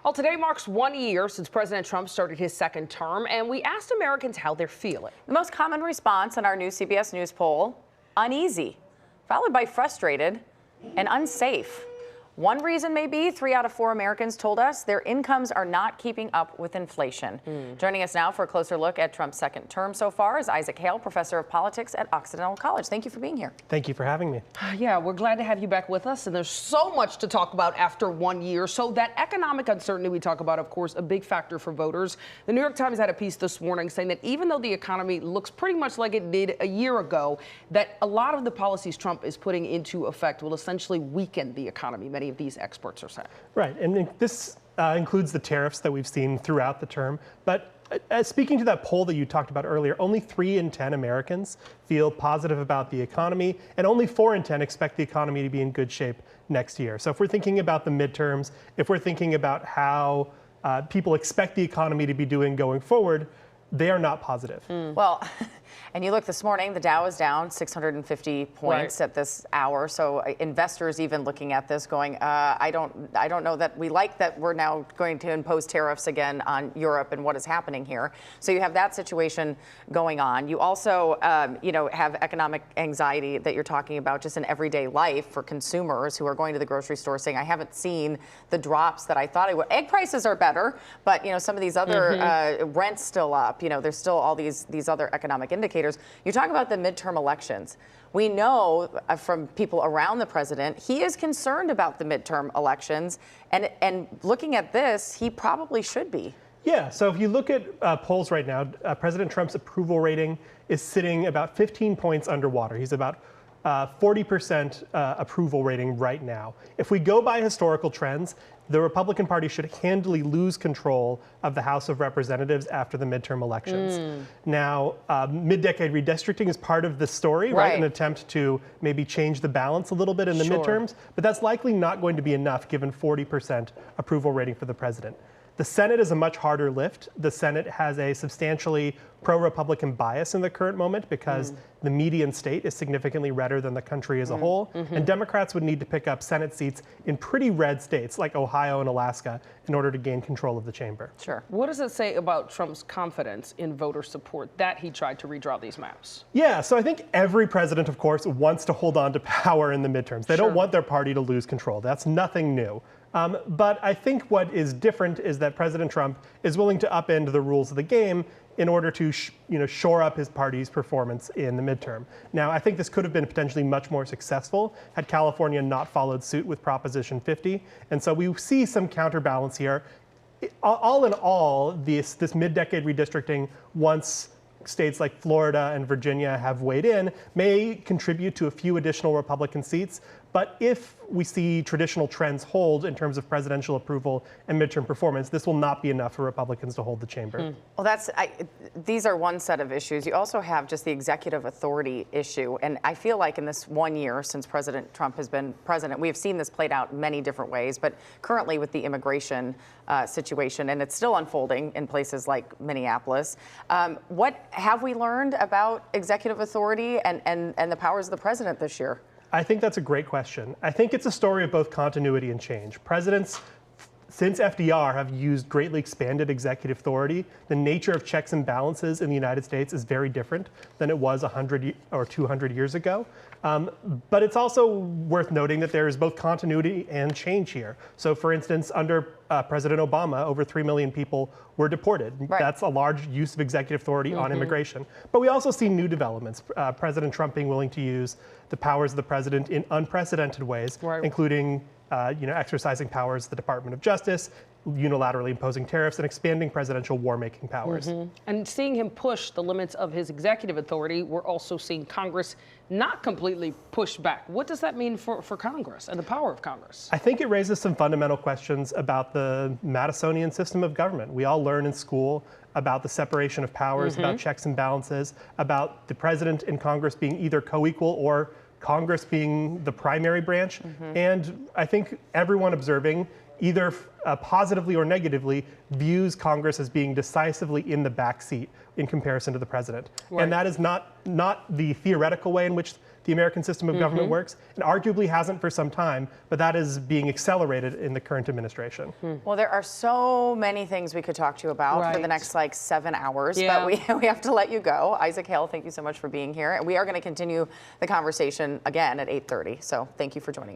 Well, today marks 1 year since President Trump started his second term, and we asked Americans how they're feeling. The most common response in our new CBS News poll, uneasy, followed by frustrated and unsafe. One reason may be 3 out of 4 Americans told us their incomes are not keeping up with inflation. Joining us now for a closer look at Trump's second term so far is Isaac Hale, professor of politics at Occidental College. Thank you for being here. Thank you for having me. Yeah, we're glad to have you back with us, and there's so much to talk about after 1 year. So that economic uncertainty we talk about, of course, a big factor for voters. The New York Times had a piece this morning saying that even though the economy looks pretty much like it did a year ago, that a lot of the policies Trump is putting into effect will essentially weaken the economy, many of these experts are saying. Right, and this includes the tariffs that we've seen throughout the term. But speaking to that poll that you talked about earlier, only 3 in 10 Americans feel positive about the economy, and only 4 in 10 expect the economy to be in good shape next year. So if we're thinking about the midterms, if we're thinking about how people expect the economy to be doing going forward, they are not positive. Well, and you look this morning, the Dow is down 650 points at this hour. So investors even looking at this going, I don't know that we like that we're now going to impose tariffs again on Europe and what is happening here. So you have that situation going on. You also, have economic anxiety that you're talking about just in everyday life for consumers who are going to the grocery store saying, I haven't seen the drops that I thought I would. Egg prices are better, but some of these other rent's still up. There's still all these other economic indicators. You talk about the midterm elections. We know from people around the president, he is concerned about the midterm elections. And looking at this, he probably should be. Yeah, so if you look at polls right now, President Trump's approval rating is sitting about 15 points underwater. He's about 40% approval rating right now. If we go by historical trends, the Republican Party should handily lose control of the House of Representatives after the midterm elections. Now, mid-decade redistricting is part of the story, right? An attempt to maybe change the balance a little bit in the midterms, but that's likely not going to be enough given 40% approval rating for the president. The Senate is a much harder lift. The Senate has a substantially pro-Republican bias in the current moment because the median state is significantly redder than the country as a whole. And Democrats would need to pick up Senate seats in pretty red states like Ohio and Alaska in order to gain control of the chamber. Sure. What does it say about Trump's confidence in voter support that he tried to redraw these maps? Yeah, so I think every president, of course, wants to hold on to power in the midterms. They don't want their party to lose control. That's nothing new. But I think what is different is that President Trump is willing to upend the rules of the game in order to shore up his party's performance in the midterm. Now, I think this could have been potentially much more successful had California not followed suit with Proposition 50. And so we see some counterbalance here. All in all, this mid-decade redistricting, once states like Florida and Virginia have weighed in, may contribute to a few additional Republican seats. But if we see traditional trends hold in terms of presidential approval and midterm performance, this will not be enough for Republicans to hold the chamber. Well, these are one set of issues. You also have just the executive authority issue. And I feel like in this 1 year since President Trump has been president, we have seen this played out many different ways. But currently with the immigration situation, and it's still unfolding in places like Minneapolis, what have we learned about executive authority and the powers of the president this year? I think that's a great question. I think it's a story of both continuity and change. Presidents, since FDR, have used greatly expanded executive authority. The nature of checks and balances in the United States is very different than it was 100 or 200 years ago. But it's also worth noting that there is both continuity and change here. So, for instance, under President Obama, over 3 million people were deported. That's a large use of executive authority on immigration. But we also see new developments. President Trump being willing to use the powers of the president in unprecedented ways, including exercising powers of the Department of Justice, unilaterally imposing tariffs, and expanding presidential war-making powers. And seeing him push the limits of his executive authority, we're also seeing Congress not completely push back. What does that mean for Congress and the power of Congress? I think it raises some fundamental questions about the Madisonian system of government. We all learn in school about the separation of powers, about checks and balances, about the president and Congress being either co-equal or Congress being the primary branch. And I think everyone observing, either positively or negatively, views Congress as being decisively in the back seat in comparison to the president. And that is not the theoretical way in which the American system of government works, and arguably hasn't for some time, but that is being accelerated in the current administration. Well, there are so many things we could talk to you about for the next 7 hours, Yeah. but we have to let you go. Isaac Hale, thank you so much for being here. And we are going to continue the conversation again at 8:30. So thank you for joining us.